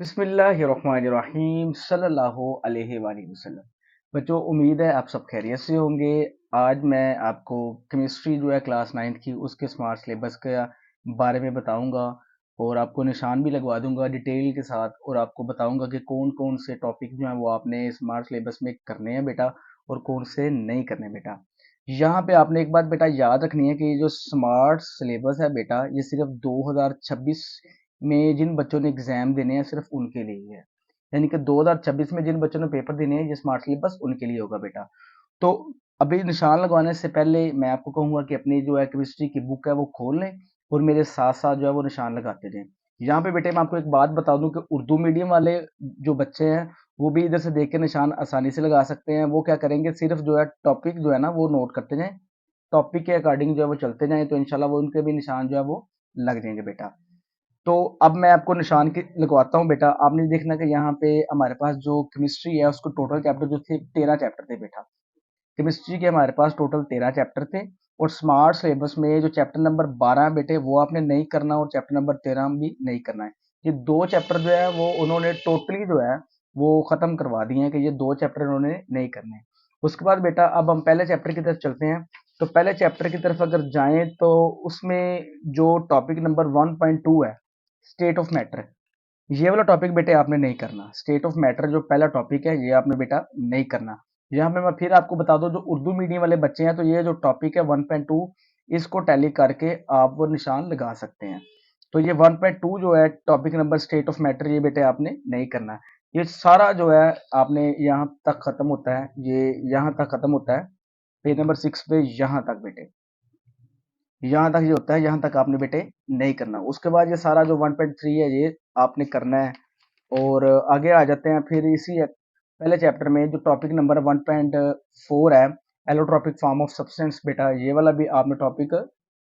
बिस्मिल्लाहिर्रहमानिर्रहीम सल्लल्लाहु अलैहि वसल्लम। बच्चों, उम्मीद है आप सब खैरियत से होंगे। आज मैं आपको केमिस्ट्री जो है क्लास 9th की उसके स्मार्ट सिलेबस के बारे में बताऊंगा और आपको निशान भी लगवा दूंगा डिटेल के साथ, और आपको बताऊंगा कि कौन कौन से टॉपिक जो हैं वो आपने स्मार्ट सिलेबस में करने हैं बेटा और कौन से नहीं करने बेटा। यहाँ पे आपने एक बात बेटा याद रखनी है कि जो स्मार्ट सिलेबस है बेटा, ये सिर्फ 2026 में जिन बच्चों ने एग्जाम देने हैं सिर्फ उनके लिए ही है। यानी कि 2026 में जिन बच्चों ने पेपर देने हैं ये स्मार्ट सिलेबस उनके लिए होगा बेटा। तो अभी निशान लगवाने से पहले मैं आपको कहूंगा कि अपनी जो है केमिस्ट्री की बुक है वो खोल लें और मेरे साथ साथ जो है वो निशान लगाते जाएं। यहाँ पे बेटे मैं आपको एक बात बता दूं कि उर्दू मीडियम वाले जो बच्चे हैं वो भी इधर से देख के निशान आसानी से लगा सकते हैं। वो क्या करेंगे, सिर्फ जो है टॉपिक जो है ना वो नोट करते जाएं, टॉपिक के अकॉर्डिंग जो है वो चलते जाएं, तो इंशाल्लाह वो उनके भी निशान जो है वो लग जाएंगे बेटा। तो अब मैं आपको निशान की लगवाता हूँ बेटा। आपने देखना कि यहाँ पे हमारे पास जो केमिस्ट्री है उसको टोटल चैप्टर जो थे 13 चैप्टर थे बेटा। केमिस्ट्री के हमारे पास टोटल 13 चैप्टर थे और स्मार्ट सिलेबस में जो चैप्टर नंबर 12 है बेटे वो आपने नहीं करना और चैप्टर नंबर 13 भी नहीं करना है। ये दो चैप्टर जो है वो उन्होंने टोटली जो है वो खत्म करवा दिए हैं कि ये दो चैप्टर उन्होंने नहीं करने। उसके बाद बेटा अब हम पहले चैप्टर की तरफ चलते हैं। तो पहले चैप्टर की तरफ अगर जाएं तो उसमें जो टॉपिक नंबर 1.2 है, स्टेट ऑफ मैटर, ये वाला टॉपिक बेटे आपने नहीं करना। स्टेट ऑफ मैटर जो पहला टॉपिक है ये आपने बेटा नहीं करना। यहाँ पे मैं फिर आपको बता दूं, जो उर्दू मीडियम वाले बच्चे हैं तो ये जो टॉपिक है 1.2 इसको टैली करके आप वो निशान लगा सकते हैं। तो ये 1.2 जो है topic number state of matter ये बेटे आपने नहीं करना। ये सारा जो है आपने यहाँ तक खत्म होता है, ये यहाँ तक खत्म होता है पेज नंबर 6 पे, यहाँ तक बेटे, यहाँ तक ये होता है, यहाँ तक आपने बेटे नहीं करना। उसके बाद ये सारा जो 1.3 है ये आपने करना है। और आगे आ जाते हैं फिर इसी पहले चैप्टर में जो टॉपिक नंबर 1.4 है, एलोट्रोपिक फॉर्म ऑफ सब्सटेंस बेटा, ये वाला भी आपने टॉपिक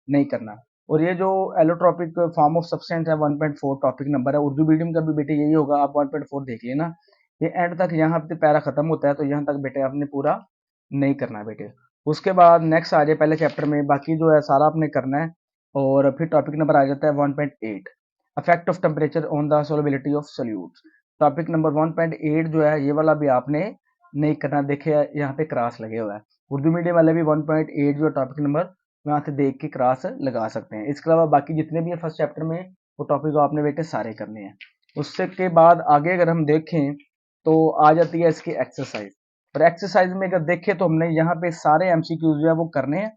नहीं करना। और ये जो एलोट्रोपिक फॉर्म ऑफ सब्सटेंस है 1.4 टॉपिक नंबर है, उर्दू मीडियम का भी बेटे यही होगा, आप 1.4 देख लेना। ये एंड तक यहाँ पे पैरा खत्म होता है, तो यहाँ तक बेटे आपने पूरा नहीं करना है बेटे। उसके बाद नेक्स्ट आ जाए पहले चैप्टर में, बाकी जो है सारा आपने करना है। और फिर टॉपिक नंबर आ जाता है 1.8, effect of temperature on the solubility of solutes. Topic number 1.8 जो है ये वाला भी आपने नहीं करना। देखे यहाँ पे क्रॉस लगे हुआ है, उर्दू मीडियम वाले भी 1.8 जो टॉपिक नंबर यहाँ से देख के क्रॉस लगा सकते हैं। इसके अलावा बाकी जितने भी है फर्स्ट चैप्टर में वो टॉपिक आपने बेटे सारे करने हैं। उससे के बाद आगे अगर हम देखें तो आ जाती है इसकी एक्सरसाइज। और एक्सरसाइज में अगर देखें तो हमने यहाँ पे सारे एमसीक्यूज जो है वो करने हैं।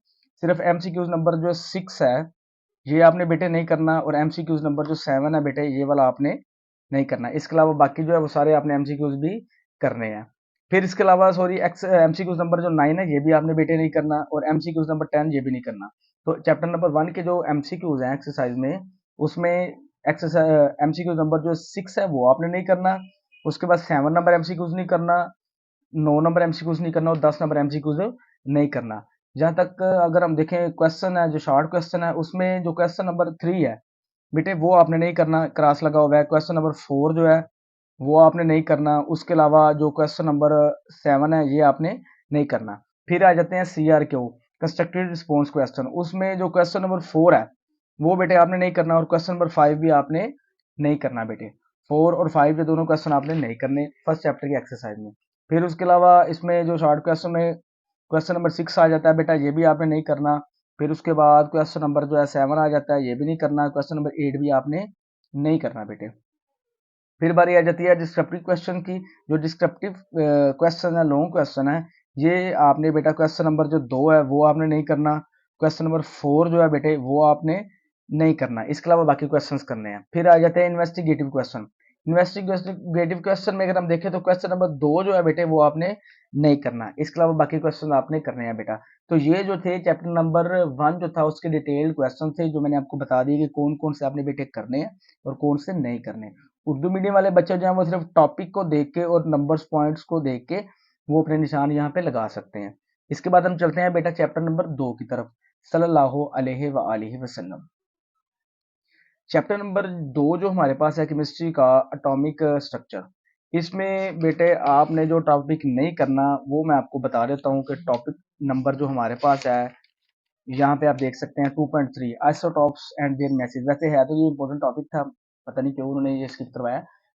सिर्फ एमसीक्यूज नंबर जो 6 है ये आपने बेटे नहीं करना, और एमसीक्यूज नंबर जो 7 है बेटे ये वाला आपने नहीं करना। इसके अलावा बाकी जो है वो सारे आपने एमसीक्यूज भी करने हैं। फिर इसके अलावा सॉरी एमसीक्यूज नंबर जो 9 है ये भी आपने बेटे नहीं करना, और एमसीक्यूज नंबर 10 ये भी नहीं करना। तो चैप्टर नंबर 1 के जो एमसीक्यूज हैं एक्सरसाइज में, उसमें एक्सरसाइज एमसीक्यूज नंबर जो 6 है वो आपने नहीं करना। उसके बाद 7 नंबर एमसीक्यूज नहीं करना, 9 नंबर एमसीक्यूज नहीं करना और 10 नंबर एमसीक्यूज नहीं करना। जहां तक अगर हम देखें क्वेश्चन है जो शॉर्ट क्वेश्चन है, उसमें जो क्वेश्चन नंबर 3 है बेटे वो आपने नहीं करना, क्रॉस लगा हुआ है। क्वेश्चन नंबर 4 जो है वो आपने नहीं करना। उसके अलावा जो क्वेश्चन नंबर 7 है ये आपने नहीं करना। फिर आ जाते हैं CRQ, कंस्ट्रक्टेड रिस्पॉन्स क्वेश्चन। उसमें जो क्वेश्चन नंबर 4 है वो बेटे आपने नहीं करना, और क्वेश्चन नंबर 5 भी आपने नहीं करना बेटे। 4 और 5 ये दोनों क्वेश्चन आपने नहीं करने फर्स्ट चैप्टर की एक्सरसाइज में। फिर उसके अलावा इसमें जो शॉर्ट क्वेश्चन में क्वेश्चन नंबर 6 आ जाता है बेटा, ये भी आपने नहीं करना। फिर उसके बाद क्वेश्चन नंबर जो है 7 आ जाता है, ये भी नहीं करना। क्वेश्चन नंबर 8 भी आपने नहीं करना बेटे। फिर बारी आ जाती है डिस्क्रिप्टिव क्वेश्चन की। जो डिस्क्रिप्टिव क्वेश्चन है, लॉन्ग क्वेश्चन है, ये आपने बेटा क्वेश्चन नंबर जो 2 है वो आपने नहीं करना। क्वेश्चन नंबर 4 जो है बेटे वो आपने नहीं करना। इसके अलावा बाकी क्वेश्चंस करने हैं। फिर आ जाते हैं इन्वेस्टिगेटिव क्वेश्चन। इन्वेस्टिगेटिव क्वेश्चन में अगर हम देखें तो क्वेश्चन नंबर 2 जो है बेटे वो आपने नहीं करना। इसके अलावा बाकी क्वेश्चन आपने करने हैं बेटा। तो ये जो थे चैप्टर नंबर 1 जो था उसके डिटेल्ड क्वेश्चन थे, जो मैंने आपको बता दिए कि कौन कौन से आपने बेटे करने हैं और कौन से नहीं करने। उर्दू मीडियम वाले बच्चे जो हैं वो सिर्फ टॉपिक को देख के और नंबर्स पॉइंट्स को देख के वो अपने निशान यहाँ पे लगा सकते हैं। इसके बाद हम चलते हैं बेटा चैप्टर नंबर 2 की तरफ, सल्लल्लाहु अलैहि वसल्लम। चैप्टर नंबर 2 जो हमारे पास है केमिस्ट्री का, एटॉमिक स्ट्रक्चर। इसमें बेटे आपने जो टॉपिक नहीं करना वो मैं आपको बता देता हूँ कि टॉपिक नंबर जो हमारे पास है यहाँ पे आप देख सकते हैं 2.3, आइसोटॉप्स एंड देयर मैसेज। वैसे है तो ये इंपॉर्टेंट टॉपिक था, पता नहीं क्यों उन्होंने ये स्किप करवाया।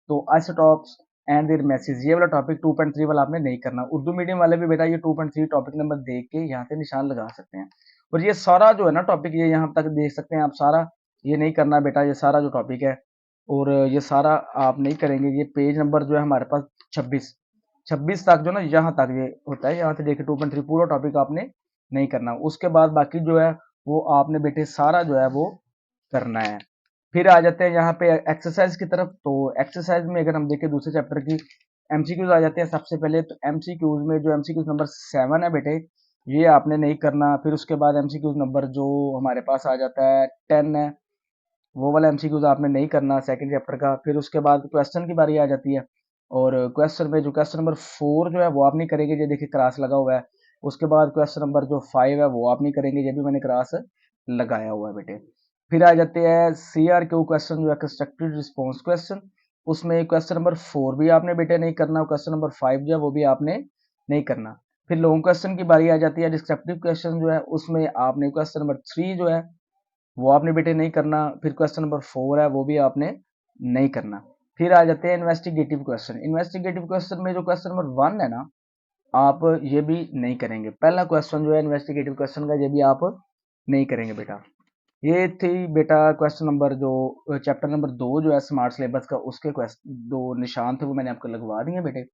तो आइसोटॉप्स एंड देयर मैसेज, ये वाला टॉपिक 2.3 वाला आपने नहीं करना। उर्दू मीडियम वाले भी बेटा ये 2.3 टॉपिक नंबर देख के यहाँ से निशान लगा सकते हैं। और ये सारा जो है ना टॉपिक, ये यहाँ तक देख सकते हैं आप सारा, ये नहीं करना बेटा, ये सारा जो टॉपिक है और ये सारा आप नहीं करेंगे। ये पेज नंबर जो है हमारे पास 26 तक जो ना यहाँ तक ये होता है, यहाँ से देखिए 2.3 पूरा टॉपिक आपने नहीं करना। उसके बाद बाकी जो है वो आपने बेटे सारा जो है वो करना है। फिर आ जाते हैं यहाँ पे एक्सरसाइज की तरफ। तो एक्सरसाइज में अगर हम देखें दूसरे चैप्टर की एमसीक्यूज आ जाते हैं सबसे पहले। तो एमसीक्यूज में जो एमसीक्यूज नंबर 7 है बेटे, ये आपने नहीं करना। फिर उसके बाद एमसीक्यूज नंबर जो हमारे पास आ जाता है 10 है, वो वाला एमसीक्यूज आपने नहीं करना सेकंड चैप्टर का। फिर उसके बाद क्वेश्चन की बारी आ जाती है, और क्वेश्चन में जो क्वेश्चन नंबर 4 जो है वो आप नहीं करेंगे, ये देखिए क्रॉस लगा हुआ है। उसके बाद क्वेश्चन नंबर जो 5 है वो आप नहीं करेंगे, ये भी मैंने क्रॉस लगाया हुआ है बेटे। फिर आ जाते हैं CRQ क्वेश्चन जो है कंस्ट्रक्टेड रिस्पॉन्स क्वेश्चन, उसमें क्वेश्चन नंबर 4 भी आपने बेटे नहीं करना, क्वेश्चन नंबर 5 जो है वो भी आपने नहीं करना। फिर लॉन्ग क्वेश्चन की बारी आ जाती है, डिस्क्रिप्टिव क्वेश्चन जो है उसमें आपने क्वेश्चन नंबर 3 जो है वो आपने बेटे नहीं करना। फिर क्वेश्चन नंबर 4 है वो भी आपने नहीं करना। फिर आ जाते हैं इन्वेस्टिगेटिव क्वेश्चन। इन्वेस्टिगेटिव क्वेश्चन में जो क्वेश्चन नंबर 1 है ना, आप ये भी नहीं करेंगे। पहला क्वेश्चन जो है इन्वेस्टिगेटिव क्वेश्चन का, ये भी आप नहीं करेंगे बेटा। ये थी बेटा क्वेश्चन नंबर जो चैप्टर नंबर 2 जो है स्मार्ट सिलेबस का, उसके क्वेश्चन दो निशान थे वो मैंने आपको लगवा दिए बेटे,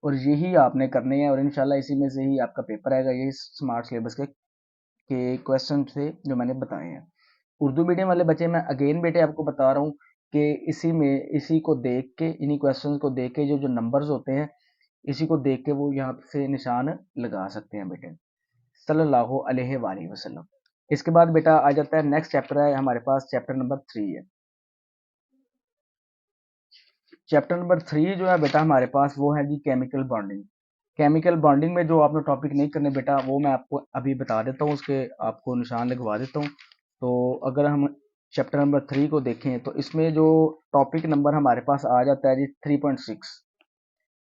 और यही आपने करने हैं। और इंशाल्लाह इसी में से ही आपका पेपर आएगा। यही स्मार्ट सिलेबस के क्वेश्चन थे जो मैंने बताए हैं। उर्दू मीडियम वाले बच्चे मैं अगेन बेटे आपको बता रहा हूँ कि इसी को देख के, इन्हीं क्वेश्चन को देख के जो जो नंबर्स होते हैं, इसी को देख के वो यहाँ से निशान लगा सकते हैं बेटे, सल्लल्लाहु अलैहि वसल्लम। इसके बाद बेटा आ जाता है नेक्स्ट चैप्टर है हमारे पास, चैप्टर नंबर 3 है। चैप्टर नंबर 3 जो है बेटा हमारे पास वो है जी केमिकल बॉन्डिंग। केमिकल बॉन्डिंग में जो आपने टॉपिक नहीं करने बेटा, वो मैं आपको अभी बता देता हूँ, उसके आपको निशान लगवा देता हूँ। तो अगर हम चैप्टर नंबर 3 को देखें तो इसमें जो टॉपिक नंबर हमारे पास आ जाता है जी 3.6,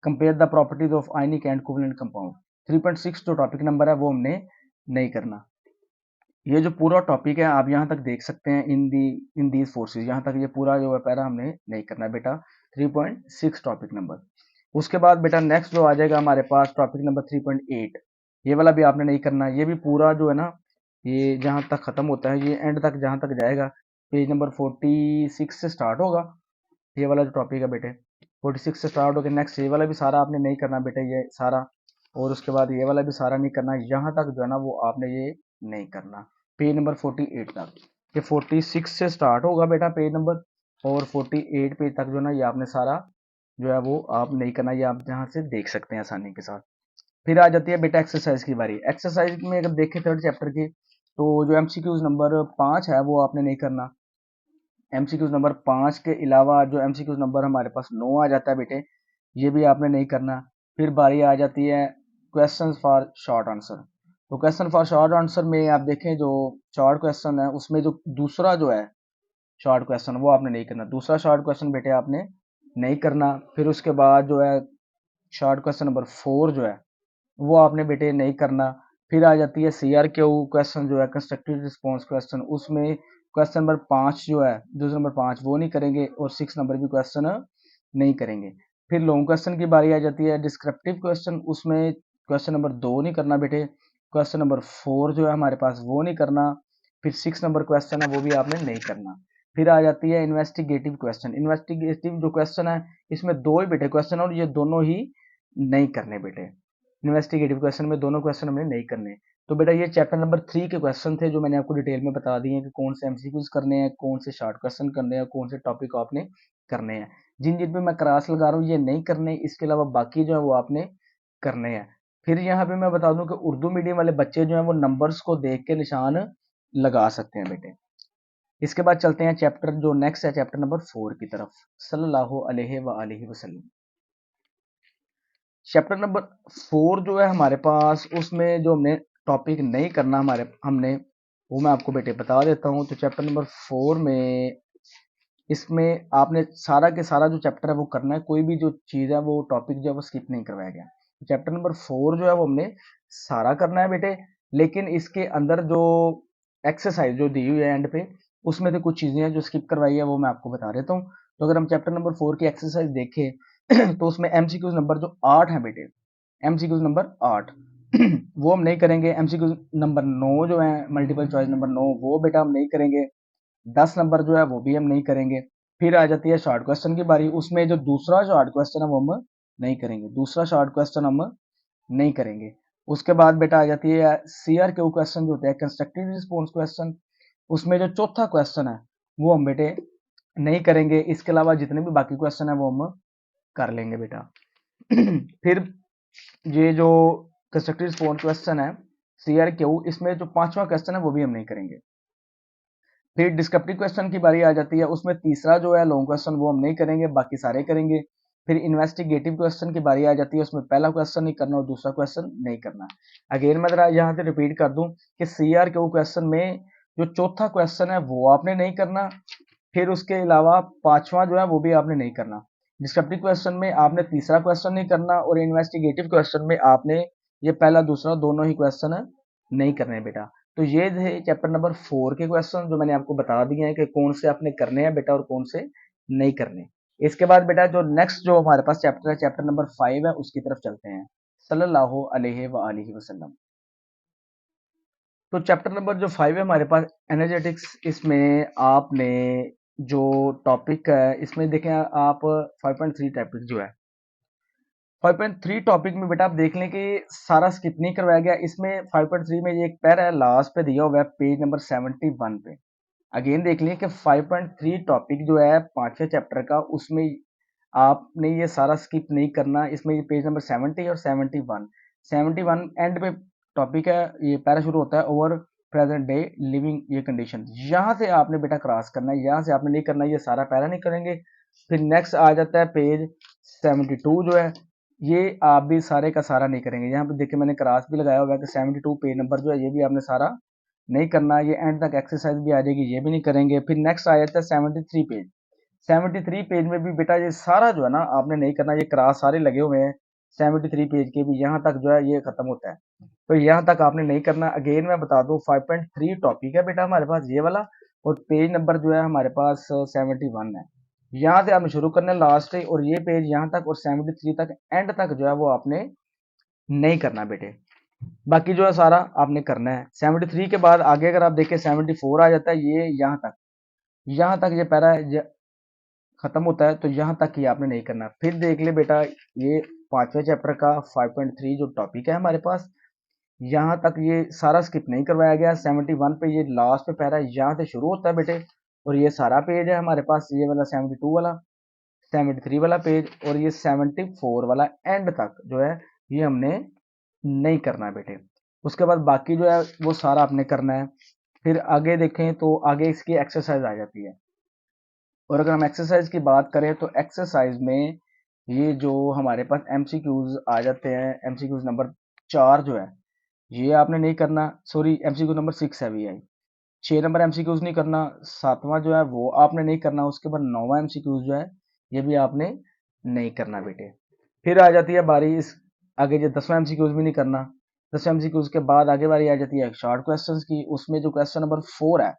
compare the properties of ionic and covalent compound. 3.6 जो टॉपिक नंबर है वो हमने नहीं करना। ये जो पूरा टॉपिक है आप यहाँ तक देख सकते हैं, इन दीज फोर्सेज, यहाँ तक ये पूरा जो है पैरा हमने नहीं करना बेटा, 3.6 टॉपिक नंबर। उसके बाद बेटा नेक्स्ट जो आ जाएगा हमारे पास टॉपिक नंबर 3.8, ये वाला भी आपने नहीं करना। ये भी पूरा जो है ना, ये जहाँ तक खत्म होता है, ये एंड तक जहाँ तक जाएगा, पेज नंबर 46 से स्टार्ट होगा ये वाला जो टॉपिक है बेटे। 46 से स्टार्ट होकर नेक्स्ट ये वाला भी सारा आपने नहीं करना बेटे, ये सारा। और उसके बाद ये वाला भी सारा नहीं करना, यहाँ तक जो है ना वो आपने ये नहीं करना, पेज नंबर 48 तक। ये 46 से स्टार्ट होगा बेटा पेज नंबर, और 48 पेज तक जो है ना ये आपने सारा जो है वो आप नहीं करना। ये आप यहाँ से देख सकते हैं आसानी के साथ। फिर आ जाती है बेटा एक्सरसाइज की बारी। एक्सरसाइज में अगर देखें थर्ड चैप्टर की, तो जो एमसीक्यूज नंबर 5 है वो आपने नहीं करना। एमसीक्यूज नंबर 5 के अलावा जो एमसीक्यूज नंबर हमारे पास 9 आ जाता है बेटे, ये भी आपने नहीं करना। फिर बारी आ जाती है क्वेश्चन फॉर शॉर्ट आंसर। तो क्वेश्चन फॉर शॉर्ट आंसर में आप देखें जो शॉर्ट क्वेश्चन है उसमें जो दूसरा जो है शॉर्ट क्वेश्चन वो आपने नहीं करना, दूसरा शॉर्ट क्वेश्चन बेटे आपने नहीं करना। फिर उसके बाद जो है शॉर्ट क्वेश्चन नंबर 4 जो है वो आपने बेटे नहीं करना। फिर आ जाती है CRQ क्वेश्चन जो है कंस्ट्रक्टिव रिस्पॉन्स क्वेश्चन, उसमें क्वेश्चन नंबर 5 जो है, दूसरा नंबर 5 वो नहीं करेंगे, और 6 नंबर भी क्वेश्चन नहीं करेंगे। फिर लॉन्ग क्वेश्चन की बारी आ जाती है डिस्क्रिप्टिव क्वेश्चन, उसमें क्वेश्चन नंबर 2 नहीं करना बेटे, क्वेश्चन नंबर 4 जो है हमारे पास वो नहीं करना। फिर 6 नंबर क्वेश्चन है वो भी आपने नहीं करना। फिर आ जाती है इन्वेस्टिगेटिव क्वेश्चन। इन्वेस्टिगेटिव जो क्वेश्चन है इसमें दो ही बेटे क्वेश्चन, और ये दोनों ही नहीं करने बेटे। इन्वेस्टिगेटिव क्वेश्चन में दोनों क्वेश्चन हमने नहीं करने। तो बेटा ये चैप्टर नंबर 3 के क्वेश्चन थे जो मैंने आपको डिटेल में बता दिए हैं कि कौन से एमसीक्यूज करने हैं, कौन से शॉर्ट क्वेश्चन करने हैं, कौन से टॉपिक आपने करने हैं। जिन जिन पे मैं क्रॉस लगा रहा हूँ ये नहीं करने, इसके अलावा बाकी जो है वो आपने करने हैं। फिर यहाँ पे मैं बता दूं कि उर्दू मीडियम वाले बच्चे जो हैं वो नंबर्स को देख के निशान लगा सकते हैं बेटे। इसके बाद चलते हैं चैप्टर जो नेक्स्ट है, चैप्टर नंबर 4 की तरफ, सल्लल्लाहु अलैहि वसल्लम। चैप्टर नंबर 4 जो है हमारे पास, उसमें जो हमने टॉपिक नहीं करना हमने वो मैं आपको बेटे बता देता हूँ। तो चैप्टर नंबर 4 में इसमें आपने सारा के सारा जो चैप्टर है वो करना है, कोई भी जो चीज़ है वो टॉपिक जो है वो स्किप नहीं करवाया गया। तो चैप्टर नंबर 4 जो है वो हमने सारा करना है बेटे, लेकिन इसके अंदर जो एक्सरसाइज जो दी हुई है एंड पे, उसमें से कुछ चीज़ें हैं जो स्किप करवाई है वो मैं आपको बता देता हूँ। तो अगर हम चैप्टर नंबर 4 की एक्सरसाइज देखें तो उसमें एमसीक्यूज नंबर जो 8 है बेटे, एमसीक्यूज नंबर 8 वो हम नहीं करेंगे। एमसीक्यूज नंबर 9 जो है, मल्टीपल चॉइस नंबर 9, वो बेटा हम नहीं करेंगे। 10 नंबर जो है वो भी हम नहीं करेंगे। फिर आ जाती है शॉर्ट क्वेश्चन की बारी, उसमें जो दूसरा शॉर्ट क्वेश्चन है वो हम नहीं करेंगे, दूसरा शॉर्ट क्वेश्चन हम नहीं करेंगे। उसके बाद बेटा आ जाती है सीआर क्यू क्वेश्चन जो होता है, कंस्ट्रक्टिव रिस्पॉन्स क्वेश्चन, उसमें जो चौथा क्वेश्चन है वो हम बेटे नहीं करेंगे। इसके अलावा जितने भी बाकी क्वेश्चन है वो हम कर लेंगे बेटा। फिर ये जो कंस्ट्रक्टिव रिस्पॉन्स क्वेश्चन है सीआर क्यू, इसमें जो पांचवा क्वेश्चन है वो भी हम नहीं करेंगे। फिर डिस्क्रिप्टिव क्वेश्चन की बारी आ जाती है, उसमें तीसरा जो है लॉन्ग क्वेश्चन वो हम नहीं करेंगे, बाकी सारे करेंगे। फिर इन्वेस्टिगेटिव क्वेश्चन की बारी आ जाती है, उसमें पहला क्वेश्चन नहीं करना और दूसरा क्वेश्चन नहीं करना। अगेन मैं जरा यहाँ से रिपीट कर दूं कि सीआर क्यू क्वेश्चन में जो चौथा क्वेश्चन है वो आपने नहीं करना, फिर उसके अलावा पांचवा जो है वो भी आपने नहीं करना। डिस्क्रिप्टिव क्वेश्चन में आपने तीसरा क्वेश्चन नहीं करना, और इन्वेस्टिगेटिव क्वेश्चन में आपने ये पहला दूसरा दोनों ही क्वेश्चन नहीं करने बेटा। तो ये थे चैप्टर नंबर 4 के क्वेश्चन जो मैंने आपको बता दिए हैं कि कौन से आपने करने हैं बेटा और कौन से नहीं करने। इसके बाद बेटा जो नेक्स्ट जो हमारे पास चैप्टर है, चैप्टर नंबर 5 है, उसकी तरफ चलते हैं। सल्लल्लाहु अलैहि वसल्लम। तो चैप्टर नंबर जो 5 है हमारे पास एनर्जेटिक्स, इसमें आपने जो टॉपिक है इसमें देखें आप 5.3 टॉपिक जो है, 5.3 टॉपिक में बेटा आप देख लें कि सारा स्किप नहीं करवाया गया। इसमें 5.3 में ये एक पैरा है लास्ट पे दिया हुआ है पेज नंबर 71 पे। अगेन देख लें कि 5.3 टॉपिक जो है पांचवें चैप्टर का, उसमें आपने ये सारा स्किप नहीं करना। इसमें ये पेज नंबर 70 और 71 एंड पे टॉपिक है, ये पैरा शुरू होता है ओवर प्रेजेंट डे लिविंग ये कंडीशन। यहाँ से आपने बेटा क्रॉस करना है, यहाँ से आपने नहीं करना, ये सारा पैरा नहीं करेंगे। फिर नेक्स्ट आ जाता है पेज 72 जो है, ये आप भी सारे का सारा नहीं करेंगे। यहाँ पे देखिए मैंने क्रॉस भी लगाया हुआ है कि 72 पेज नंबर जो है ये भी आपने सारा नहीं करना। ये एंड तक एक्सरसाइज भी आ जाएगी, ये भी नहीं करेंगे। फिर नेक्स्ट आ जाता है 73 पेज। 73 पेज में भी बेटा ये सारा जो है ना आपने नहीं करना, ये क्रॉस सारे लगे हुए हैं 73 पेज के भी, यहाँ तक जो है ये खत्म होता है, तो यहाँ तक आपने नहीं करना। अगेन मैं बता दूं 5.3 टॉपिक है बेटा हमारे पास ये वाला, और पेज नंबर जो है हमारे पास 71 है। यहाँ से आपने शुरू करना है लास्ट, और ये पेज यहाँ तक और 73 तक एंड तक जो है वो आपने नहीं करना बेटे। बाकी जो है सारा आपने करना है। 73 के बाद आगे अगर आप देखें 74 आ जाता है, ये यहाँ तक ये पैरा खत्म होता है, तो यहाँ तक ही आपने नहीं करना। फिर देख ले बेटा ये पांचवें चैप्टर का 5.3 जो टॉपिक है हमारे पास, यहाँ तक ये सारा स्किप नहीं करवाया गया। 71 पे ये लास्ट पे पैरा यहाँ से शुरू होता है बेटे, और ये सारा पेज है हमारे पास, ये वाला 72 वाला, 73 वाला पेज, और ये 74 वाला एंड तक जो है ये हमने नहीं करना है बेटे। उसके बाद बाकी जो है वो सारा आपने करना है। फिर आगे देखें तो आगे इसकी एक्सरसाइज आ जाती है, और अगर हम एक्सरसाइज की बात करें तो एक्सरसाइज में ये जो हमारे पास एमसीक्यूज आ जाते हैं, एमसीक्यूज नंबर 4 जो है ये आपने नहीं करना, सॉरी एमसीक्यू नंबर 6 है भी आई। 6 नंबर एमसीक्यूज नहीं करना, सातवां जो है वो आपने नहीं करना, उसके बाद नौवां एमसीक्यूज जो है ये भी आपने नहीं करना बेटे। फिर आ जाती है बारी इस आगे जो 10वां एमसीक्यूज भी नहीं करना। 10 एमसीक्यूज के बाद आगे बारी आ जाती है शॉर्ट क्वेश्चंस की, उसमें जो क्वेश्चन नंबर 4 है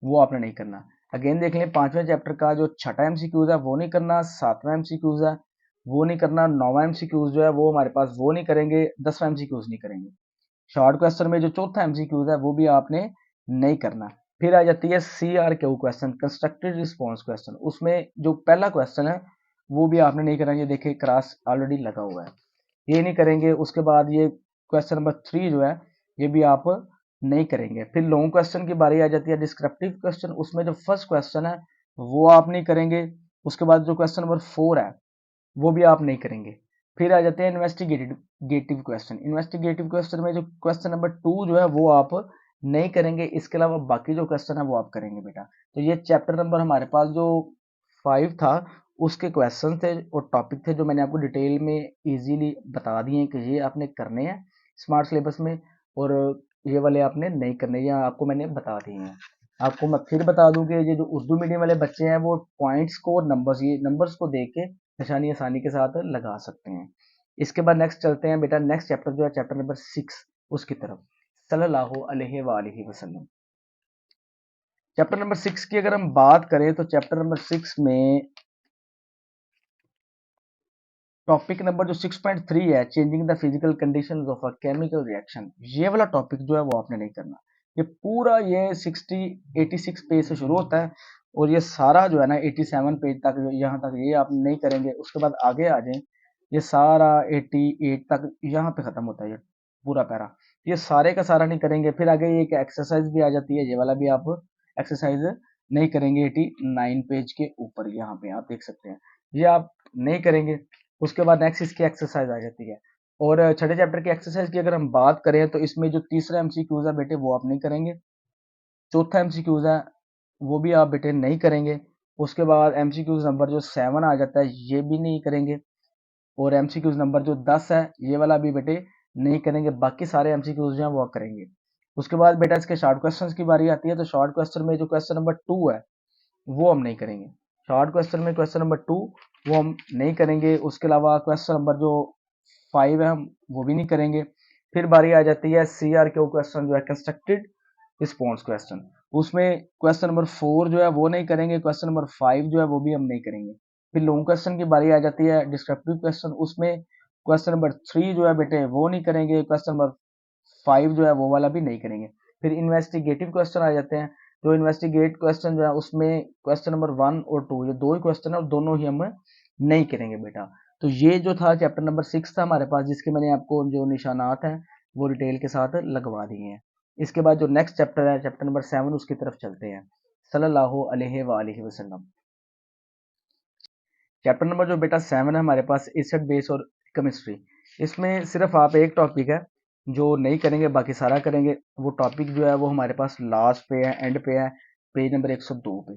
वो आपने नहीं करना। अगेन देख लें पांचवें चैप्टर का जो छठा एमसीक्यूज है वो नहीं करना, सातवां एमसीक्यूज है वो नहीं करना, नौवां एमसीक्यूज जो है वो हमारे पास वो नहीं करेंगे, 10वां एमसीक्यूज नहीं करेंगे। शॉर्ट क्वेश्चन में जो चौथा एमसीक्यूज है वो भी आपने नहीं करना। फिर आ जाती है सीआरक्यू क्वेश्चन, कंस्ट्रक्टेड रिस्पॉन्स क्वेश्चन, उसमें जो पहला क्वेश्चन है वो भी आपने नहीं करना। ये देखिए क्रॉस ऑलरेडी लगा हुआ है, ये नहीं करेंगे। उसके बाद ये क्वेश्चन नंबर 3 जो है ये भी आप नहीं करेंगे। फिर लॉन्ग क्वेश्चन की बारी आ जाती है डिस्क्रिप्टिव क्वेश्चन, उसमें जो फर्स्ट क्वेश्चन है वो आप नहीं करेंगे। उसके बाद जो क्वेश्चन नंबर 4 है वो भी आप नहीं करेंगे। फिर आ जाते हैं इन्वेस्टिगेटिव क्वेश्चन। इन्वेस्टिगेटिव क्वेश्चन में जो क्वेश्चन नंबर 2 जो है वो आप नहीं करेंगे, इसके अलावा बाकी जो क्वेश्चन है वो आप करेंगे बेटा। तो ये चैप्टर नंबर हमारे पास जो 5 था उसके क्वेश्चन थे और टॉपिक थे जो मैंने आपको डिटेल में इजीली बता दिए हैं कि ये आपने करने हैं स्मार्ट सिलेबस में, और ये वाले आपने नहीं करने, ये आपको मैंने बता दिए हैं। आपको मैं फिर बता दूं कि ये जो उर्दू मीडियम वाले बच्चे हैं वो पॉइंट्स को और नंबर्स, ये नंबर्स को देख के निशानी आसानी के साथ लगा सकते हैं। इसके बाद नेक्स्ट चलते हैं बेटा, नेक्स्ट चैप्टर जो है चैप्टर नंबर 6 उसकी तरफ। सल्लल्लाहु अलैहि वसल्लम। चैप्टर नंबर 6 की अगर हम बात करें तो चैप्टर नंबर 6 में टॉपिक नंबर जो 6.3 है, changing the physical conditions of a chemical reaction, ये वाला टॉपिक जो है वो आपने नहीं करना। ये पूरा ये 86 पेज से शुरू होता है और ये सारा जो है ना 87 पेज तक, यहाँ तक ये आप नहीं करेंगे। उसके बाद आगे आ जाए, ये सारा 88 तक यहाँ पे खत्म होता है ये पूरा पैरा। ये सारे का सारा नहीं करेंगे। फिर आगे ये एक एक्सरसाइज भी आ जाती है, ये वाला भी आप एक्सरसाइज नहीं करेंगे। 89 पेज के ऊपर यहाँ पे आप देख सकते हैं, ये आप नहीं करेंगे। उसके बाद नेक्स्ट इसकी एक्सरसाइज आ जाती है। और छठे चैप्टर की एक्सरसाइज की अगर हम बात करें तो इसमें जो तीसरा एमसीक्यूज है बेटे वो आप नहीं करेंगे। चौथा एमसीक्यूज है वो भी आप बेटे नहीं करेंगे। उसके बाद एमसीक्यूज नंबर जो 7 आ जाता है ये भी नहीं करेंगे। और एमसीक्यूज नंबर जो 10 है ये वाला भी बेटे नहीं करेंगे। बाकी सारे एमसीक्यूज जो है वो करेंगे। उसके बाद बेटा इसके शॉर्ट क्वेश्चंस की बारी आती है। तो शॉर्ट क्वेश्चन में जो क्वेश्चन नंबर 2 है वो हम नहीं करेंगे। शॉर्ट क्वेश्चन में क्वेश्चन नंबर 2 वो हम नहीं करेंगे। उसके अलावा क्वेश्चन नंबर जो 5 है हम वो भी नहीं करेंगे। फिर बारी आ जाती है CRQ क्वेश्चन जो है, कंस्ट्रक्टेड रिस्पॉन्स क्वेश्चन। उसमें क्वेश्चन नंबर 4 जो है वो नहीं करेंगे। क्वेश्चन नंबर 5 जो है वो भी हम नहीं करेंगे। फिर लॉन्ग क्वेश्चन की बारी आ जाती है, डिस्क्रिप्टिव क्वेश्चन। उसमें क्वेश्चन नंबर 3 जो है बेटे वो नहीं करेंगे। क्वेश्चन नंबर 5 जो है वो वाला भी नहीं करेंगे। फिर इन्वेस्टिगेटिव क्वेश्चन आ जाते हैं। जो इन्वेस्टिगेट क्वेश्चन जो है उसमें क्वेश्चन नंबर 1 और 2 ये दो ही क्वेश्चन है और दोनों ही हम नहीं करेंगे बेटा। तो ये जो था चैप्टर नंबर 6 था हमारे पास, जिसके मैंने आपको जो निशानात हैं वो डिटेल के साथ लगवा दिए हैं। इसके बाद जो नेक्स्ट चैप्टर है, चैप्टर नंबर 7, उसकी तरफ चलते हैं। सल्लल्लाहु अलैहि वसल्लम। चैप्टर नंबर जो बेटा 7 है हमारे पास, एसिड बेस और केमिस्ट्री। इसमें सिर्फ आप एक टॉपिक है जो नहीं करेंगे, बाकी सारा करेंगे। वो टॉपिक जो है वो हमारे पास लास्ट पे है, एंड पे है, पेज नंबर 102 पे।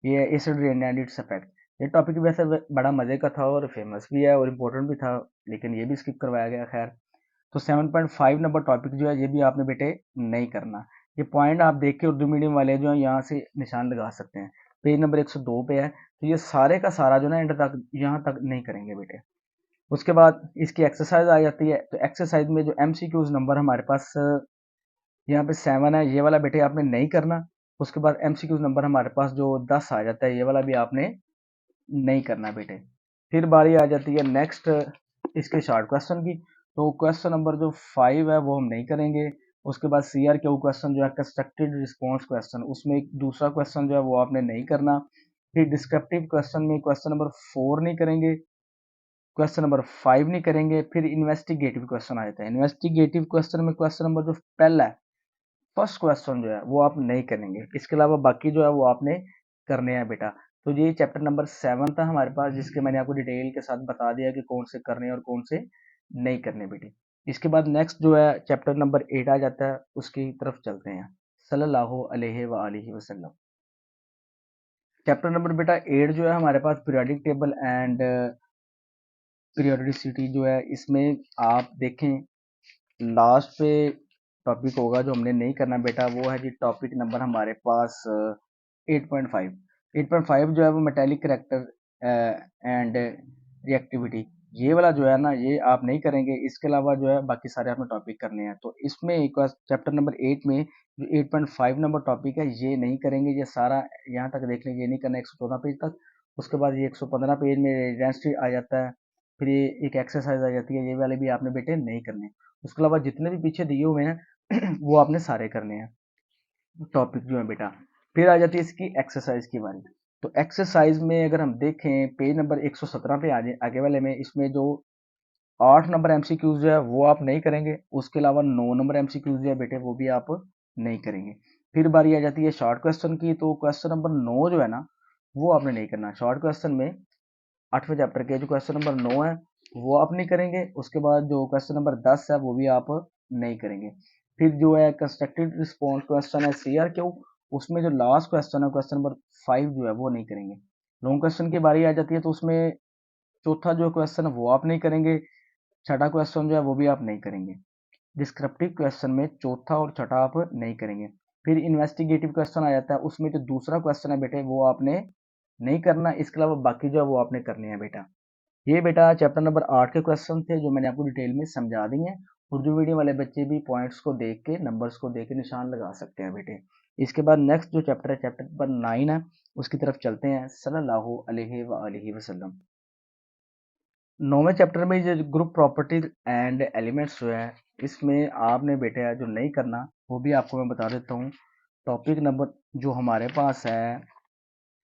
ये है acid rain and its effect. ये टॉपिक वैसे बड़ा मजे का था और फेमस भी है और इम्पोर्टेंट भी था, लेकिन ये भी स्किप करवाया गया। खैर, तो 7.5 नंबर टॉपिक जो है ये भी आपने बेटे नहीं करना। ये पॉइंट आप देख के उर्दू मीडियम वाले जो है यहाँ से निशान लगा सकते हैं। पेज नंबर 102 पे है। तो ये सारे का सारा जो ना एंड तक यहाँ तक नहीं करेंगे बेटे। उसके बाद इसकी एक्सरसाइज आ जाती है। तो एक्सरसाइज में जो MCQs नंबर हमारे पास यहाँ पे 7 है, ये वाला बेटे आपने नहीं करना। उसके बाद MCQs नंबर हमारे पास जो 10 आ जाता है, ये वाला भी आपने नहीं करना बेटे। फिर बारी आ जाती है नेक्स्ट इसके शॉर्ट क्वेश्चन की। तो क्वेश्चन नंबर जो 5 है वो हम नहीं करेंगे। उसके बाद CRQ क्वेश्चन जो है, कंस्ट्रक्टेड रिस्पॉन्स क्वेश्चन, उसमें एक दूसरा क्वेश्चन जो है वो आपने नहीं करना। फिर डिस्क्रिप्टिव क्वेश्चन में क्वेश्चन नंबर 4 नहीं करेंगे, क्वेश्चन नंबर 5 नहीं करेंगे। फिर इन्वेस्टिगेटिव क्वेश्चन आ जाता है। इन्वेस्टिगेटिव क्वेश्चन में क्वेश्चन नंबर जो पहला है, फर्स्ट क्वेश्चन जो है वो आप नहीं करेंगे। इसके अलावा बाकी जो है वो आपने करने हैं बेटा। तो ये चैप्टर नंबर 7 था हमारे पास, जिसके मैंने आपको डिटेल के साथ बता दिया कि कौन से करने हैं और कौन से नहीं करने बेटे। इसके बाद नेक्स्ट जो है चैप्टर नंबर 8 आ जाता है, उसकी तरफ चलते हैं। सल्लल्लाहु अलैहि वसल्लम। चैप्टर नंबर बेटा 8 जो है हमारे पास, पीरियोडिक टेबल एंड पीरियोडिसिटी जो है, इसमें आप देखें लास्ट पे टॉपिक होगा जो हमने नहीं करना बेटा, वो है जी टॉपिक नंबर हमारे पास 8.5। 8.5 जो है वो मेटेलिक करेक्टर एंड रिएक्टिविटी, ये वाला जो है ना ये आप नहीं करेंगे। इसके अलावा जो है बाकी सारे आपने टॉपिक करने हैं। तो इसमें एक बार चैप्टर नंबर 8 में जो 8.5 नंबर टॉपिक है ये नहीं करेंगे। ये सारा यहाँ तक देख लेंगे, ये नहीं करना 114 पेज तक। उसके बाद ये 115 पेज में डेंसिटी आ जाता है। फिर ये एक एक्सरसाइज आ जाती है, ये वाले भी आपने बेटे नहीं करने। उसके अलावा जितने भी पीछे दिए हुए हैं वो आपने सारे करने हैं टॉपिक जो है बेटा। फिर आ जाती है इसकी एक्सरसाइज की बारी। तो एक्सरसाइज में अगर हम देखें पेज नंबर 117 पे आगे वाले में, इसमें जो 8 नंबर MCQs जो है वो आप नहीं करेंगे। उसके अलावा 9 नंबर MCQs जो है बेटे वो भी आप नहीं करेंगे। फिर बारी आ जाती है शॉर्ट क्वेश्चन की। तो क्वेश्चन नंबर 9 जो है ना वो आपने नहीं करना। शॉर्ट क्वेश्चन में 8वें चैप्टर के जो क्वेश्चन नंबर 9 है वो आप नहीं करेंगे। उसके बाद जो क्वेश्चन नंबर 10 है वो भी आप नहीं करेंगे। फिर जो है कंस्ट्रक्टेड रिस्पॉन्स क्वेश्चन है CRQ, उसमें जो लास्ट क्वेश्चन है क्वेश्चन नंबर 5 जो है वो नहीं करेंगे। लॉन्ग क्वेश्चन की बारी आ जाती है। तो उसमें चौथा जो क्वेश्चन है वो आप नहीं करेंगे। छठा क्वेश्चन जो है वो भी आप नहीं करेंगे। डिस्क्रिप्टिव क्वेश्चन में चौथा और छठा आप नहीं करेंगे। फिर इन्वेस्टिगेटिव क्वेश्चन आ जाता है, उसमें जो दूसरा क्वेश्चन है बेटे वो आपने नहीं करना। इसके अलावा बाकी जो है वो आपने करने हैं बेटा। ये बेटा चैप्टर नंबर 8 के क्वेश्चन थे जो मैंने आपको डिटेल में समझा दिए हैं। उर्दू मीडियम वाले बच्चे भी पॉइंट्स को देख के, नंबर्स को देख के निशान लगा सकते हैं बेटे। इसके बाद नेक्स्ट जो चैप्टर है, चैप्टर नंबर 9 है, उसकी तरफ चलते हैं। सल्लल्लाहु अलैहि वसल्लम। 9वें चैप्टर में ये ग्रुप प्रॉपर्टीज एंड एलिमेंट्स जो है, इसमें आपने बेटा जो नहीं करना वो भी आपको मैं बता देता हूँ। टॉपिक नंबर जो हमारे पास है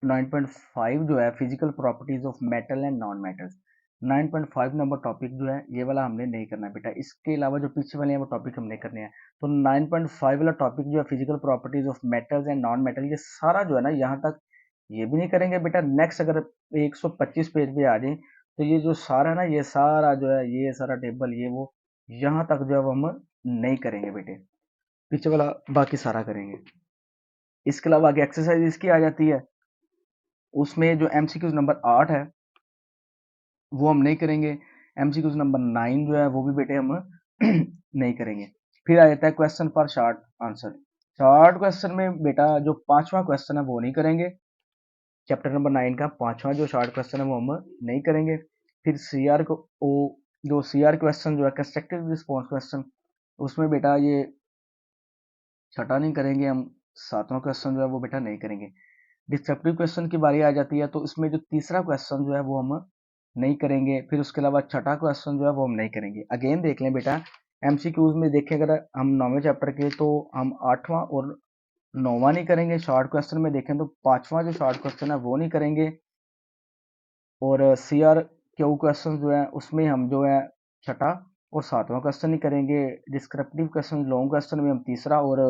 9.5 जो है physical properties of metal and non metals, 9.5 number topic जो है ये वाला हमने नहीं करना है बेटा। इसके अलावा जो पीछे वाले हैं वो टॉपिक हम नहीं करने हैं। तो 9.5 वाला टॉपिक जो है physical properties of metals and non metal, ये सारा जो है ना यहाँ तक ये भी नहीं करेंगे बेटा। नेक्स्ट अगर 125 पेज पे आ जाए तो ये जो सारा है ना, ये सारा जो है ये सारा टेबल ये वो यहाँ तक जो है वो हम नहीं करेंगे बेटे, पीछे वाला बाकी सारा करेंगे। इसके अलावा आगे एक्सरसाइज इसकी आ जाती है, उसमें जो एमसीक्यूज नंबर 8 है वो हम नहीं करेंगे। एमसीक्यूज नंबर 9 जो है वो भी बेटे हम नहीं करेंगे। फिर आ जाता है क्वेश्चन पर शॉर्ट आंसर। शॉर्ट क्वेश्चन में बेटा जो पांचवा क्वेश्चन है वो नहीं करेंगे। चैप्टर नंबर 9 का पांचवा जो शॉर्ट क्वेश्चन है वो हम नहीं करेंगे। फिर सीआर को ओ जो सीआर क्वेश्चन जो है कंस्ट्रक्टिव रिस्पॉन्स क्वेश्चन, उसमें बेटा ये छठा नहीं करेंगे हम। सातवां क्वेश्चन जो है वो बेटा नहीं करेंगे। डिस्क्रिप्टिव क्वेश्चन की बारी आ जाती है तो इसमें जो तीसरा क्वेश्चन जो है वो हम नहीं करेंगे। फिर उसके अलावा छठा क्वेश्चन जो है वो हम नहीं करेंगे। अगेन देख लें बेटा, एमसीक्यूज में देखें अगर हम 9वें चैप्टर के, तो हम 8वां और 9वां नहीं करेंगे। शॉर्ट क्वेश्चन में देखें तो 5वां जो शॉर्ट क्वेश्चन है वो नहीं करेंगे। और सीआर क्यू क्वेश्चन जो है उसमें हम जो है छठा और सातवां क्वेश्चन नहीं करेंगे। डिस्क्रिप्टिव क्वेश्चन लॉन्ग क्वेश्चन में हम तीसरा और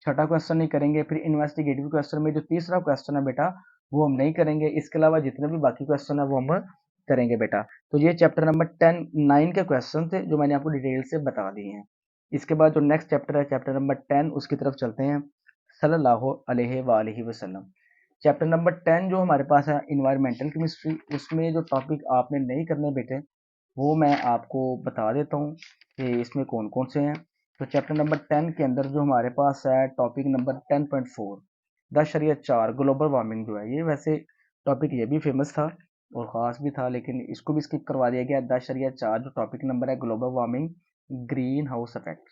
छठा क्वेश्चन नहीं करेंगे। फिर इन्वेस्टिगेटिव क्वेश्चन में जो तीसरा क्वेश्चन है बेटा वो हम नहीं करेंगे। इसके अलावा जितने भी बाकी क्वेश्चन है वो हम करेंगे बेटा। तो ये चैप्टर नंबर 9 के क्वेश्चन थे जो मैंने आपको डिटेल से बता दिए हैं। इसके बाद जो नेक्स्ट चैप्टर है चैप्टर नंबर 10, उसकी तरफ चलते हैं। सल्लल्लाहु अलैहि वसल्लम। चैप्टर नंबर 10 जो हमारे पास है इन्वायरमेंटल केमिस्ट्री, उसमें जो टॉपिक आपने नहीं करने बेटे वो मैं आपको बता देता हूँ कि इसमें कौन कौन से हैं। तो चैप्टर नंबर 10 के अंदर जो हमारे पास है टॉपिक नंबर 10.4 10.4 ग्लोबल वार्मिंग जो है, ये वैसे टॉपिक ये भी फेमस था और ख़ास भी था, लेकिन इसको भी स्किप करवा दिया गया। 10.4 जो टॉपिक नंबर है global warming green house effect,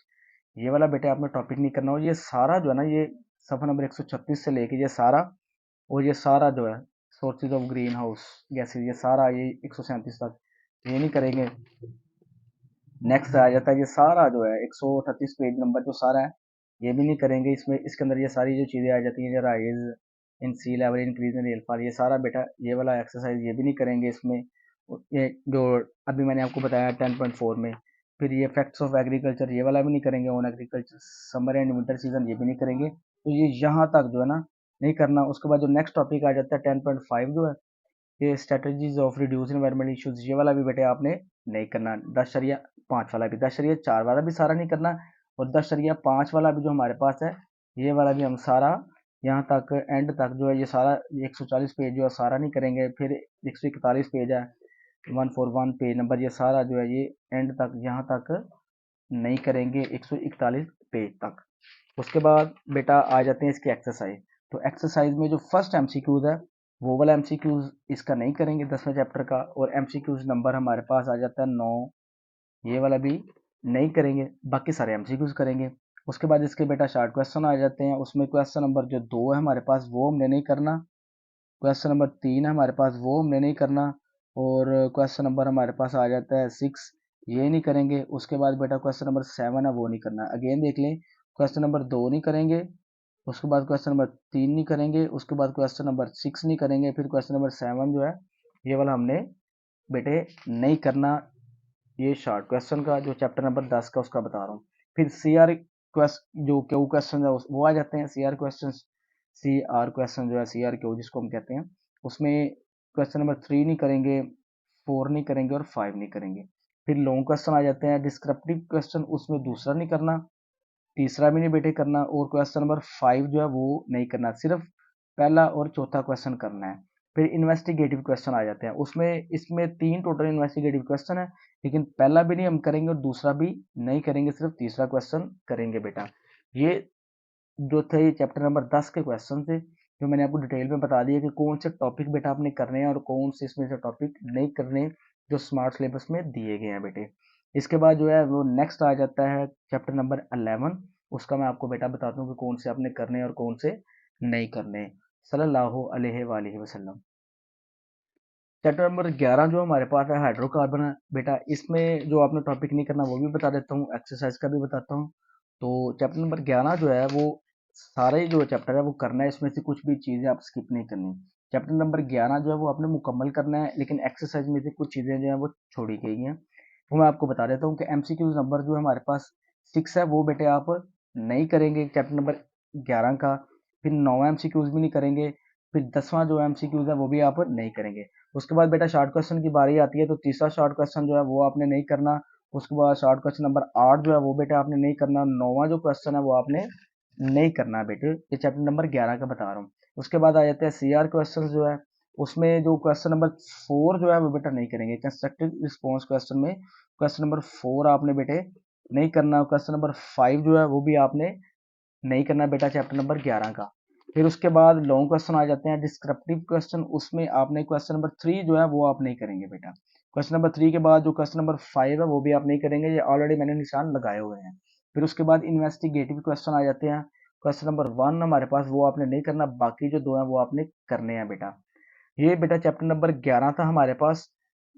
ये वाला बेटे आपने टॉपिक नहीं करना हो। ये सारा जो है ना, ये सफ़ा नंबर 136 से लेके ये सारा और ये सारा जो है sources of green house gases, ये सारा ये 137 तक ये नहीं करेंगे। नेक्स्ट आ जाता है ये सारा जो है 138 पेज नंबर जो सारा है ये भी नहीं करेंगे। इसमें इसके अंदर ये सारी जो चीज़ें आ जाती हैं, rise in sea level, increase in rainfall, ये सारा बेटा ये वाला एक्सरसाइज ये भी नहीं करेंगे इसमें। ये जो अभी मैंने आपको बताया 10.4 में। फिर ये फैक्ट्स ऑफ एग्रीकल्चर ये वाला भी नहीं करेंगे। On agriculture summer and winter season ये भी नहीं करेंगे। तो ये यहाँ तक जो है ना नहीं करना। उसके बाद जो नेक्स्ट टॉपिक आ जाता है 10.5 जो है ये strategies of reduce environmental issues, ये वाला भी बेटे आपने नहीं करना। 10.5 वाला भी, 10.4 वाला भी सारा नहीं करना और 10.5 वाला भी जो हमारे पास है ये वाला भी हम सारा यहाँ तक एंड तक जो है ये सारा 140 पेज जो है सारा नहीं करेंगे। फिर 141 पेज है 141 पेज नंबर, ये सारा जो है ये एंड तक यहाँ तक नहीं करेंगे 141 पेज तक। उसके बाद बेटा आ जाते हैं इसके एक्सरसाइज। तो एक्सरसाइज में जो फर्स्ट एमसीक्यूज है वो वाला एमसीक्यूज इसका नहीं करेंगे 10वें चैप्टर का, और एमसीक्यूज नंबर हमारे पास आ जाता है 9, ये वाला भी नहीं करेंगे। बाकी सारे एमसीक्यूज करेंगे। उसके बाद इसके बेटा शॉर्ट क्वेश्चन आ जाते हैं। उसमें क्वेश्चन नंबर जो 2 है हमारे पास वो हमने नहीं करना। क्वेश्चन नंबर 3 है हमारे पास वो हमने नहीं करना। और क्वेश्चन नंबर हमारे पास आ जाता है 6, ये नहीं करेंगे। उसके बाद बेटा क्वेश्चन नंबर 7 है वो नहीं करना। अगेन देख लें, क्वेश्चन नंबर 2 नहीं करेंगे। उसके बाद क्वेश्चन नंबर 3 नहीं करेंगे। उसके बाद क्वेश्चन नंबर 6 नहीं करेंगे। फिर क्वेश्चन नंबर 7 जो है ये वाला हमने बेटे नहीं करना। ये शॉर्ट क्वेश्चन का जो चैप्टर नंबर 10 का उसका बता रहा हूँ। फिर सी आर क्वेश्चन जो क्यू क्वेश्चन है वो आ जाते हैं। सी आर क्वेश्चन जो है सी आर क्यू जिसको हम कहते हैं, उसमें क्वेश्चन नंबर 3 नहीं करेंगे, 4 नहीं करेंगे और 5 नहीं करेंगे। फिर लॉन्ग क्वेश्चन आ जाते हैं। डिस्क्रिप्टिव क्वेश्चन उसमें दूसरा नहीं करना, तीसरा भी नहीं बेटे करना, और क्वेश्चन नंबर 5 जो है वो नहीं करना, सिर्फ पहला और चौथा क्वेश्चन करना है। फिर इन्वेस्टिगेटिव क्वेश्चन आ जाते हैं। उसमें इसमें 3 टोटल इन्वेस्टिगेटिव क्वेश्चन है, लेकिन पहला भी नहीं हम करेंगे और दूसरा भी नहीं करेंगे, सिर्फ तीसरा क्वेश्चन करेंगे बेटा। ये जो थे ये चैप्टर नंबर 10 के क्वेश्चन थे जो मैंने आपको डिटेल में बता दिया कि कौन से टॉपिक बेटा आपने करने हैं और कौन से इसमें से टॉपिक नहीं करने जो स्मार्ट सिलेबस में दिए गए हैं बेटे। इसके बाद जो है वो नेक्स्ट आ जाता है चैप्टर नंबर 11। उसका मैं आपको बेटा बताता हूँ कि कौन से आपने करने और कौन से नहीं करने। सल्लल्लाहु अलैहि वसल्लम। चैप्टर नंबर 11 जो हमारे पास है हाइड्रोकार्बन है बेटा, इसमें जो आपने टॉपिक नहीं करना वो भी बता देता हूँ, एक्सरसाइज का भी बताता हूँ। तो चैप्टर नंबर 11 जो है वो सारे जो चैप्टर है वो करना है, इसमें से कुछ भी चीज़ें आप स्किप नहीं करनी। चैप्टर नंबर 11 जो है वो आपने मुकम्मल करना है, लेकिन एक्सरसाइज में से कुछ चीज़ें जो है वो छोड़ी गई हैं। वो मैं आपको बता देता हूँ कि एमसीक्यूज नंबर जो हमारे पास 6 है वो बेटे आप नहीं करेंगे चैप्टर नंबर 11 का। फिर 9वां एमसीक्यूज भी नहीं करेंगे। फिर 10वां जो एमसीक्यूज है वो भी आप नहीं करेंगे। उसके बाद बेटा शॉर्ट क्वेश्चन की बारी आती है, तो तीसरा शॉर्ट क्वेश्चन जो है वो आपने नहीं करना। उसके बाद शॉर्ट क्वेश्चन नंबर 8 जो है वो बेटा आपने नहीं करना। 9वां जो क्वेश्चन है वो आपने नहीं करना बेटे, ये चैप्टर नंबर 11 का बता रहा हूँ। उसके बाद आ जाते हैं सीआर क्वेश्चन जो है, उसमें जो क्वेश्चन नंबर 4 जो है वो बेटा नहीं करेंगे। कंस्ट्रक्टिव रिस्पॉन्स क्वेश्चन में क्वेश्चन नंबर 4 आपने बेटे नहीं करना। क्वेश्चन नंबर 5 जो है वो भी आपने नहीं करना बेटा चैप्टर नंबर 11 का। फिर उसके बाद लॉन्ग क्वेश्चन आ जाते हैं डिस्क्रिप्टिव क्वेश्चन, उसमें आपने क्वेश्चन नंबर 3 जो है वो आप नहीं करेंगे बेटा। क्वेश्चन नंबर 3 के बाद जो क्वेश्चन नंबर 5 है वो भी आप नहीं करेंगे, ये ऑलरेडी मैंने निशान लगाए हुए हैं। फिर उसके बाद इन्वेस्टिगेटिव क्वेश्चन आ जाते हैं। क्वेश्चन नंबर 1 हमारे पास वो आपने नहीं करना, बाकी जो दो हैं वो आपने करने हैं बेटा। ये बेटा चैप्टर नंबर 11 था हमारे पास,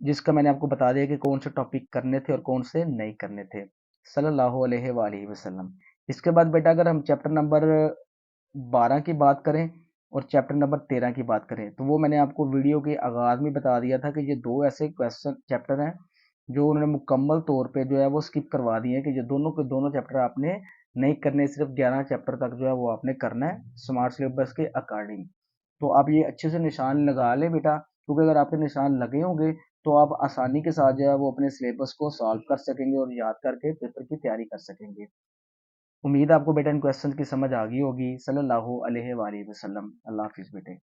जिसका मैंने आपको बता दिया कि कौन से टॉपिक करने थे और कौन से नहीं करने थे, सल्लल्लाहु अलैहि वसल्लम। इसके बाद बेटा अगर हम चैप्टर नंबर 12 की बात करें और चैप्टर नंबर 13 की बात करें, तो वो मैंने आपको वीडियो के आगाज में बता दिया था कि ये दो ऐसे क्वेश्चन चैप्टर हैं जो उन्होंने मुकम्मल तौर पे जो है वो स्किप करवा दिए हैं, कि ये दोनों के दोनों चैप्टर आपने नहीं करने, सिर्फ 11 चैप्टर तक जो है वो आपने करना है स्मार्ट सिलेबस के अकॉर्डिंग। तो आप ये अच्छे से निशान लगा लें बेटा, क्योंकि अगर आपके निशान लगे होंगे तो आप आसानी के साथ जो है वो अपने सिलेबस को सॉल्व कर सकेंगे और याद करके पेपर की तैयारी कर सकेंगे। उम्मीद है आपको बेटा इन क्वेश्चन की समझ आ गई होगी। सल्लल्लाहु अलैहि वसल्लम। अल्लाह हाफिज बेटे।